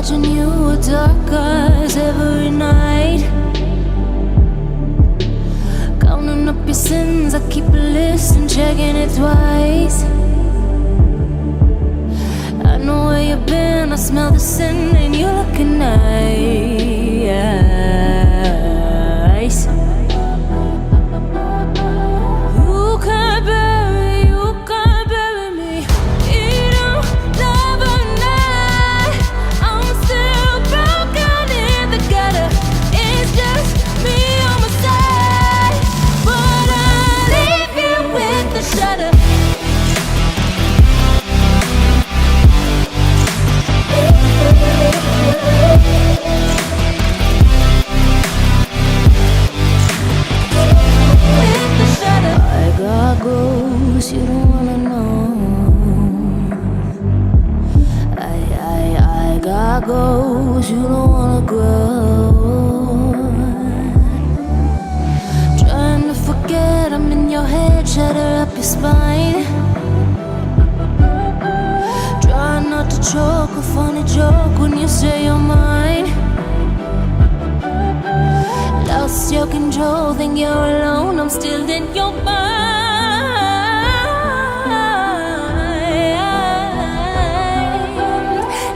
Watching you with dark eyes every night, counting up your sins. I keep a list and checking it twice. I know where you've been, I smell the sin, and you looking nice. You can't bury me. You don't love a night. I'm still broken in the gutter. It's just me on my side, but I leave you with the shudder. I got goals you don't wanna know. I got goals you don't wanna grow. Trying to forget I'm in your head, shatter up your spine. Try not to choke, a funny joke when you say you're mine. Lost your control, think you're alone, I'm still in your mind.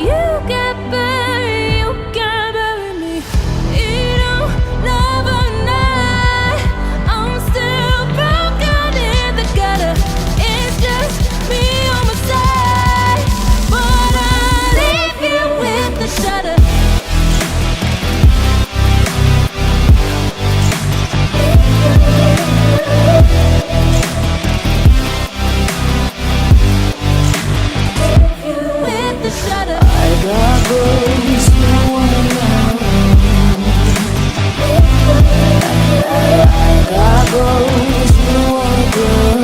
You can't bury me. You don't love a night. I'm still broken in the gutter. It's just me on my side, but I leave you with the shudder. With the shudder. I got goals you don't wanna know. I got goals you don't wanna grow.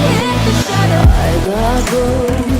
With the shudder. I got goals.